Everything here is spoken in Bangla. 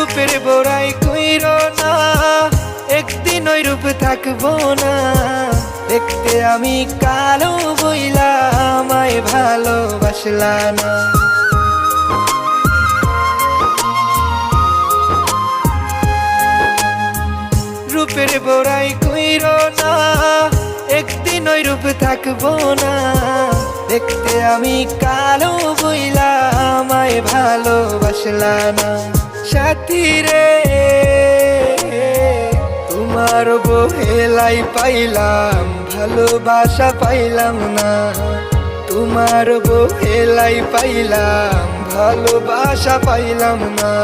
রূপের বড়াই কইরো না, একদিন ওই রূপ থাকবো না। দেখতে আমি কালো বইলা আমায় ভালোবাসলা না। রূপের বড়াই কইরো না, একদিন ওই রূপ থাকবো না। দেখতে আমি কালো বইলা আমায় ভালোবাসলা না। সাথী রে তোমার বহেলাই পাইলাম, ভালোবাসা পাইলাম না। তোমার বহেলাই পাইলাম, ভালোবাসা পাইলাম না।